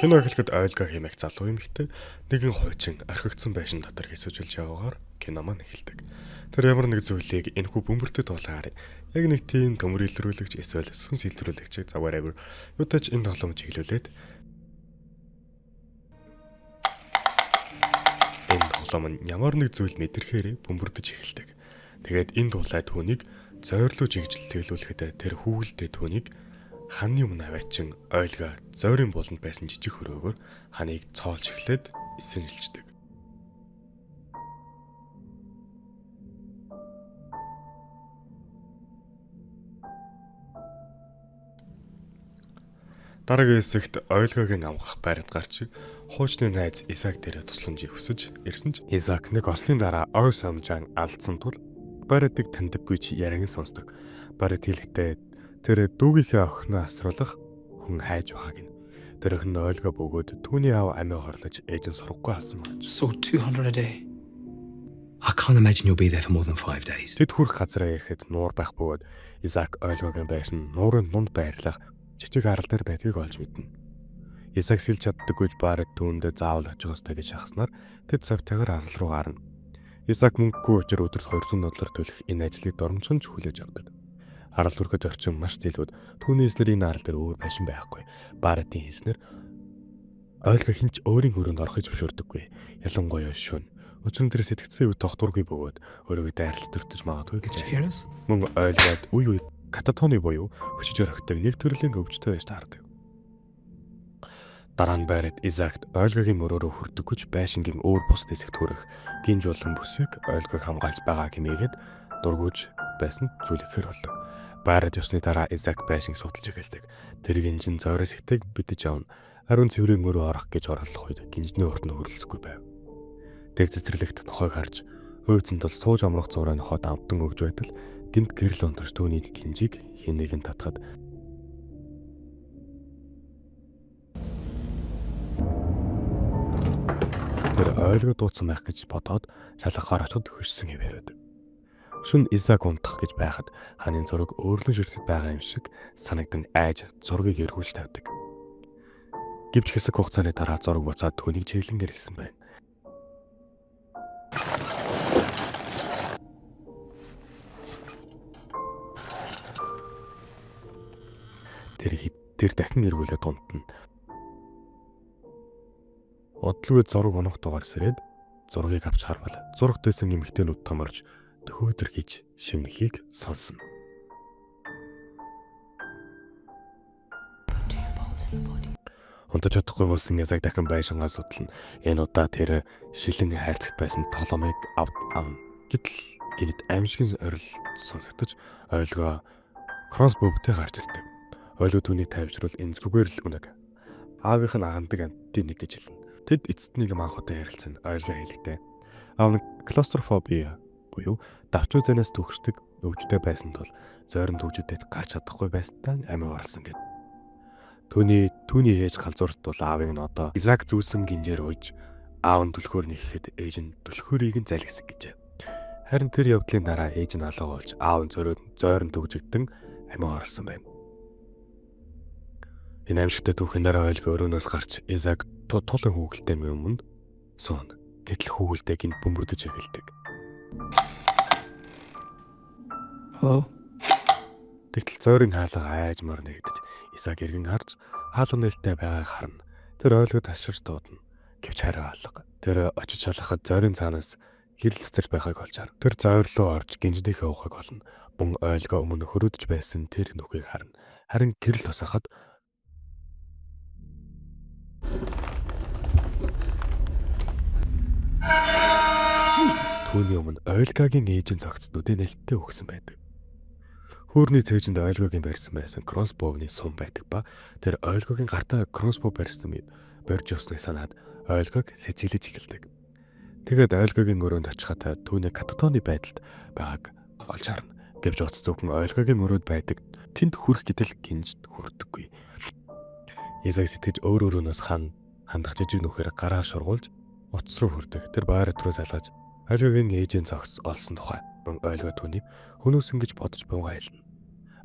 Кино эхлэхэд Ольга хэмээх залуу эмэгтэй нэгэн хуучин орхигдсон байшин дотор хэсүүжүүлж яваагаар кино маань эхэлдэг. Тэр ямар нэг зүйлийг энэхүү бөмбөртөд тулгаар яг нэг тийм төмөр илрүүлэгч эсвэл сүнс илрүүлэгчийг whatever юутач энэ тоглоом чиглүүлээд энэ тоглоом нь ямар нэг зүйл мэдрэхээр бөмбөрдөж эхэлдэг. Тэгээд энэ дуулай түүнийг зойрлуу жигжилтэлүүлэхэд тэр хүүгэлдээ түүнийг ханы өмнө аваачин Ольга зойрын болонд байсан жижиг хөрөөгөөр ханыг цоолж эхлээд эсэнжилждэг. Дараагийн хэсэгт Ольгагийн амгах байранд гарч хуучны найз Исаак дээрээ тусламжийг хүсэж ирсэн ч Исаак нэг ослын дараа ой сомжаан алдсан тул бариадыг таньдаггүй чи яриаг сонсдог. Бариад хэлэхдээ тэр дүүгийнхээ охиноо асруулах хүн хайж байгааг нь. Тэр охин нь Ольга бөгөөд түүний аав амиа хорлож ээж нь сурахгүй алсан байна. So 200 a day. I can't imagine you'll be there for more than 5 days. Тэд хүрх газараа ирэхэд нуур байх бөгөөд Исаак Ольгагийн байшин нуурын дунд байрлах жижиг арал дээр байдгийг олж мэднэ. Исаак сэлж чаддаггүйж бариад түүндээ заавал очих ёстой гэж шахснаар тэд завтайгаар арал руу гарна. Исаак мөнгөгүй учраас өдөрт $200 төлөх энэ ажлыг доромжхонж хүлээж авдаг. Арал түрхэд орчин маш зэлүүд түүний эснэр энэ арал дээр өөр байшин байхгүй. Баратын хийснээр Ольга хинч өөрийн өрөөнд орохыг зөвшөөрдөггүй. Ялангуяа шөнө. Өчигдөр тэр сэтгцэн үе тогтворгүй бөгөөд өөрийгөө дайралт төртөж магадгүй гэж. Мөн Ольгад үе кататоны буюу өчиж орохтой нэг төрлийн өвчтөй байж таардаг. Дараа нь байраад Исаакт Ольгагийн мөрөөрөө хүрдэггүйч байшингийн өөр бусад хэсэгт хүрэх гинж болон бүсийг Ольгаг хамгаалж байгаа гэмээгээд дургуйж байсан зүйлэхээр болдог. Байраад явсны дараа Исаак байшинг судалж эхэлдэг. Тэр гинжин зойроос ихтэйг битэж авна. Ариун цэврийн мөрөө орох гэж орлох үед гинжний урт нь хөрөлцөхгүй байв. Тэр цэцэрлэгт нохойг харж хөөцөнд бол сууж амрах зураа нохоод амтан өгж байтал гинт гэрэл унтарч түүний гинжийг хинэг нь татхад тэр Ольга дууцсан байх гэж бодоод шалгахаар очоод хөшсөн юм яриад. Шүн Исаак унтах гэж байхад ханын зураг өөрлөн ширтэд байгаа юм шиг санагдан айж зургийг эргүүлж тавьдаг. Гэвч хэсэг хугацааны дараа зураг буцаад түүнийг чиглэнгээр гисэн байна. Тэр дахин эргүүлээд унтна. Одлогод зураг унах дугаар сэрээд зургийг авч харвал зурагт байсан эмэгтэйнүүд томорж төхөөдөр гэж шимнэхийг сонсно. Унтаж чадахгүй болсон Исаак дахин байшингаа судална. Энэ удаа тэр шилэн хайрцагт байсан тоглоомыг авна. Гэтэл гинэд аимшигын орил сонсогдож Ольга кроссбовтэй гарч ирдэг. Ольга түүний тайвшруул энэ зүгээр л үнэг. Аавынх нь агандаг амтын нэг гэж хэлнэ. Тэд эцэст нэг манхутай ярилцсан. Ольга хэлэхдээ аав нь клаустрофобия буюу давч үзэнээс түгшдэг өвчтэй байсан тул зойрон төвчөдөд гарч чадахгүй байстай амиа орлсон гэв. Түүний ээж галзуурт бол аавыг нь одоо Исаак зүүсэн гинжээр ууж аав нь түлхүүр нэхэхэд ээж нь түлхүүрийг нь залгисан гэжээ. Харин тэр явдлын дараа ээж нь алга болж аав нь зойрон төвжигдэн амиа орлсон байна. Энэ аимшигтай түүхийн дараа Ольга өрөөнөөс гарч Исаак тулан хүүгэлтэй өмнө суун. Гэтэл хүүгэлдээ гинт бөмбөрдөж эхэлдэг. Hello. Тэгтэл зойрын хаалга айж мөр нэгдэж Исаак эргэн харж хаалга нээлттэй байгааг харна. Тэр Ольгод таширч дуудана. Гэвч хариу алга. Тэр очиж шалгахад зойрын цаанаас гэрэл цацарч байгааг олж харна. Тэр зойр руу орж гинжнийхээ ухааг олно. Мөн Ольга өмнө хөрөдөж байсан тэр нүхийг харна. Харин гэрэл тусахад түүний өмнө Ольгагийн ээжийн цогцнуудын нэлттэй өгсөн байдаг. Хөөрний цээжинд Ольгагийн барьсан байсан кроссбовны сум байдаг ба тэр Ольгагийн гартаа кроссбов барьсан мэд борж явсныг санаад Ольгаг сэцэлж эхэлдэг. Тэгээд Ольгагийн өрөөнд очихад түүний кататоны байдалд байгааг олж харна. Гэвч утас зөвхөн Ольгагийн өрөөнд байдаг тэнд хүрэх гэтэл гинж хүрдэггүй. Исаак сэтгэж өөрөөнөөс хандах жижиг нүхээр гараа шургуулж утас руу хүрдэг. Тэр байр руу залгаж Ольгагийн ээжийн цогц олсон тухай Ольга түүнийг хөнөөсөн гэж бодож буугаа хэлнэ.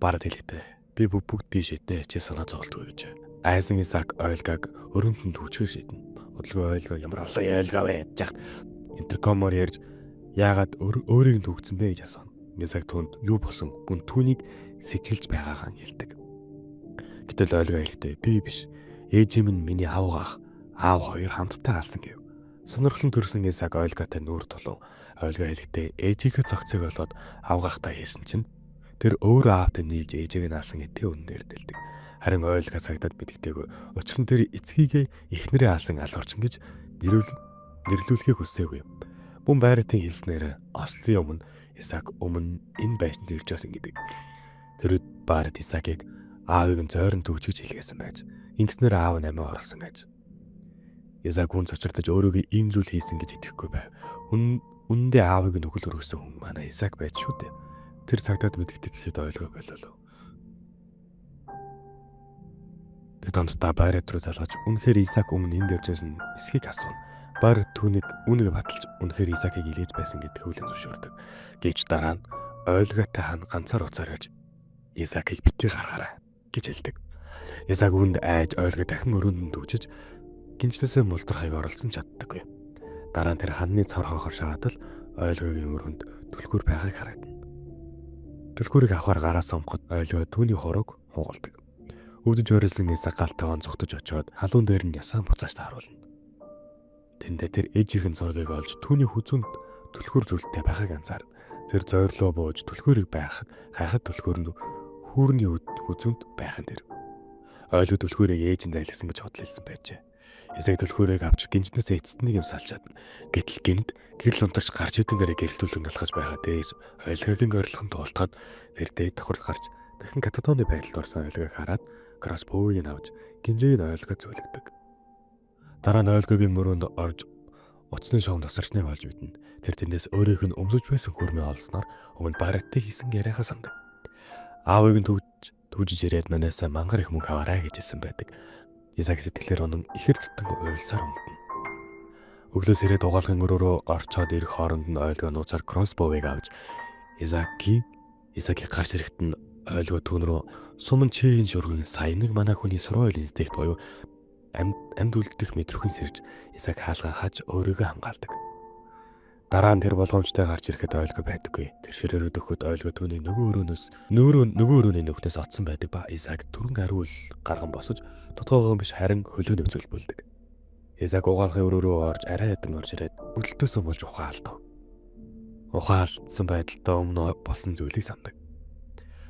Бараад хэлэхдээ би бүгд би шиднэ чи санаа зовлтгүй гэж. Айзен Исаак Ойлгаг өрөөнд нь түвчээр шийднэ. Удалгүй Ойлга ямар олон Ойлга вэ гэж яхад интеркомоор ярьж яагаад өөрийг нь түгцэн бэ гэж асууна. Исаак түүнд юу болсон мөн түүнийг сэжгэлж байгаагаа хэлдэг. Гэтэл Ойлга хэлэхдээ би биш. Ээжим нь миний аав хоёр хамтдаа алсан гэв. Сонирхолтой төрсэн Исаак Ойлгатай нүүр тулав. Ойлга хэлэхдээ ээжийнхээ цогцыг болоод авгаахтаа хийсэн чинь тэр өөрөө аавтай нийлж ээжийг нь алсан гэдгээ үнээр дэлдэг. Харин Ойлга цагдаад мэддэгтэйг учир нь тэр эцгийгээ эхнэрээ алсан алуурчин гэж нэрлүүлэхийг хүсээгүй. Бун байратын хэлснээр Ослын өмнө Исаак өмнө энэ байшинд ирж байсан гэдэг. Тэр Барат Исаакийг аавыг нь зойрон төгжиж хэлгээсэн байж ингэснээр аав нь амиа орлсон гэж. Исаак хүн цочирдож өөрийгөө ийм зүйл хийсэн гэж итгэхгүй байв. Үндэ аавыг нь өгөл өргөсөн хүн манай Исаак байж шүү дээ. Тэр цагдаад мэддэг гэхэд ойлгоо бололоо. Тэдэнтээ Барат руу залгаж үнэхээр Исаак өмнө энд явжсэн эсхийг асууна. Барат түүнийг үүнийг баталж үнэхээр Исаакийг илээж байсан гэдгийг хүлээн зөвшөөрдөг. Гэвч дараа нь Ойлгатай хан ганцаар уцаар явж Исаакийг битгий гаргаарай гэж хэлдэг. Исаак үүнд айж Ойлга дахин өрөөнд нь түвжиж гинжлээсээ мултрахыг оролцсон чаддаггүй. Дараа нь тэр ханны цар хонхор шахаад л Ойлгагийн өрөөнд түлхүүр байгааг харагдана. Түлхүүрийг авахар гараас омхот Ойлга түүний хурууг хугалдаг. Өвдөж өрөөсөн Исаак галтайгаан зүгтэж очиод халуун дээр нь ясаа буцааж тааруулна. Тэндээ тэр ээжийнхэн зургийг олж түүний хүзүүнд түлхүүр зүлттэй байгааг анзаарна. Тэр зойрлоо бууж түлхүүрийг байхад хайхад түлхүүр нь хүүрний хүзүүнд байхын тэр. Ойлго түлхүүрийг ээж нь зайлсан гэж бодлолсон байжээ. Исаак түлхүүрийг авч гинжнээсээ эцэстнийг юм салчаад гэтэл гинт гэрэл унтарч гарч идэнгээр гэрэлтүүлэн алхаж байгаа дээс Ойлгагийн орилгонд туултахад тэр дээд давхар гарч дахин кататоны байдалд орсон Ойлгыг хараад кроссбоуийг авч гинжээг нь Ойлгод зүлгдэг. Дараа нь Ойлгагийн мөрөнд орж утасны шовнд тасарсныг олж мэднэ. Тэр тэндээс өөрийнх нь өмсөж байсан хөрмөө олсноор өмнө Бараттай хийсэн яриахаа сандаг. Аавыг нь түвжиж ирээд манайсаа мангар их мөнгө аваарай гэж хэлсэн байдаг. Исаак сэтгэлээр унан ихэр татан уйлсаар өмдөн. Өглөөс ирээд угаалгын өрөөрөө орцоод ирэх хооронд нь Ойлга нууцаар кроссбоуийг авч Исаакийг гарч ирэхэд нь Ойлга түүн рүү сумын чийн шүргэн саяныг манай хүний сургууль институт буюу амьд үлдэх мэдрүүхэн сэрж Исаак хаалгаа хаж өөрийгөө хамгаалдаг. Дараа нь тэр болгоомжтой гарч ирэхэд Ойлга байдаггүй. Тэр ширээрээ дөхөд Ойлга түүний нөгөө өрөөний нүхнээс отсон байдаг ба Исаак түрэн ариул гарган босож тотгоогоо биш харин хөлөө нөвцөлбөлдөг. Исаак угаалгын өрөөрөө орж арай ядан орж ирээд өдөлтөөсөө болж ухаалтав. Ухаалтсан байдалтай өмнө болсон зүйлийг сандаг.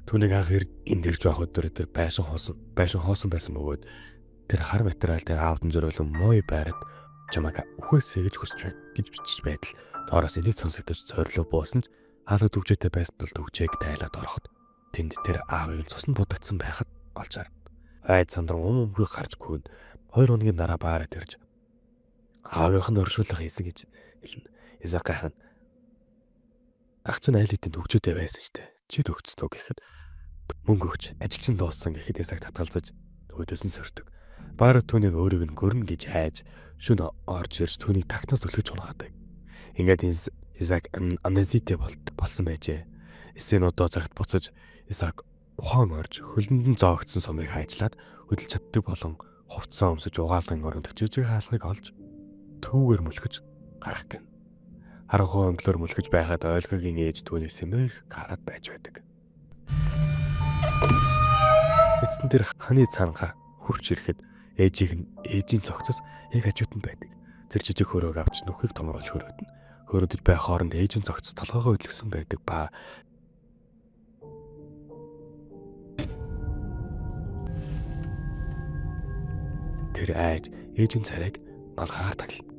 Түүнийг анх энд ирж байх өдөр тэр байшин хоосон байсан бөгөөд тэр хар материал дээр аавдан зөрөөлөн мой байрад чамайг үхээсэй гэж хүсэж байна гэж бичиж байтал доороос энийг сонсогдож зориулуу буусан ч хаалга төвчтэй байсан тул төвчээг тайлаад ороход тэнд тэр аавыг цуснд будагдсан байхад олж харна. Айд сандран өмгөө гарч гүйн 2 хоногийн дараа Барат ирж аавынх нь оршуулга хийсэн гэж хэлнэ. Исаак гайхан ах чинь айл хэдийн төвчтэй байсан штэ. Чи төгцсөн үү гэхэд мөнгө өгч ажил чинь дууссан гэхэд Исаак татгалзаж өөдөөс нь сөрдөг. Барат түүнийг өөрийг нь гөрнө гэж хайж шөнө орж ирж түүнийг тагнаас түлхэж унаадаг. Ингээд Исаак амнезитэй болсон байжээ. Эсийн удаа цагт буцаж Исаак ухаан орж хөлөнд нь зоогдсон сумыг хайжлаад хөдөлж чаддаг болон хувцсан өмсөж угаалгын өрөөнд жижиг хаалгыг олж төвөөр мөлхөж гарах гэн. Харанхуй өнгөлөөр мөлхөж байхад Ойлгагийн ээж түүний сэмээр гараад байж байдаг. Эцэн дээр ханы цаангаар хурч ирэхэд ээжийн цогцос яг хажууд нь байдаг. Тэр жижиг хөрөөг авч нүхийг томруулж хөрөөднө. Хөрөөдөж байх хооронд ээжийн цогцос толгоогоо хөдлөсөн байдаг ба тэр айж ээжийн царайг малгайгаар таглана.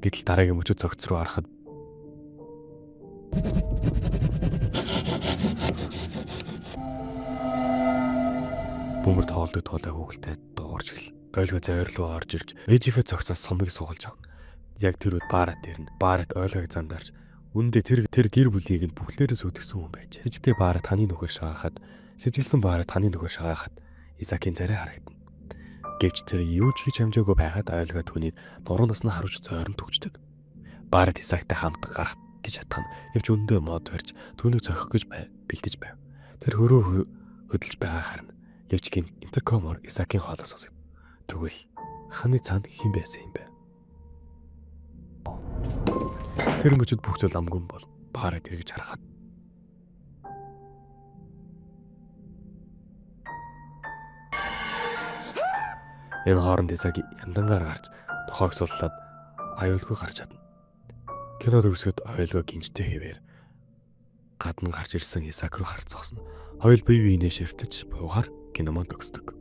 Гэтэл дараагийн мөчөд цогц руу ороход бөмбөр тоолдог тоолой хүүхэлтэй дуурж эхэлнэ. Ойлга зайр руу орж ирж ээжийнхээ цогцоос сумыг суулж авна. Яг тэр үед Барат ирнэ. Барат Ойлгыг зандарч үндэ тэр гэр бүлийг нь бүхлээрээ сүтгэсэн хүн байж. Сэжигтэй Барат таны нөхөр шагаахад Исаакийн царай харагдана. Гэвч тэр юу ч хийж хамжаагүй байхад Ойлга түүнийг нуруу насны харуулж зойрон төгждөг. Барат Исаактай хамт гарах гэж хатгана. Гэвч өндөө мод барьж түүнийг зохих гэж бэлдэж байв. Тэр хөрөө хөдөлж байгаа харна. Гэвч интеркомоор Исаакийн хоолой сонсогдно. Тэгвэл ханы цаанд хэн байсан юм бэ? Тэр мөчөд бүх зүйл амгүй бол баараа тэргэж харахад энэ хооронд Исааг яндангаар гарч тохоог суллаад аюулгүй гарч чадна. Кино төгсгöd оюулгүй гинжтэй хэвээр гадна гарч ирсэн Исаак руу харцгаасан. Хоёул бие биенээ шивтэж буугаар киномон төгсдөг.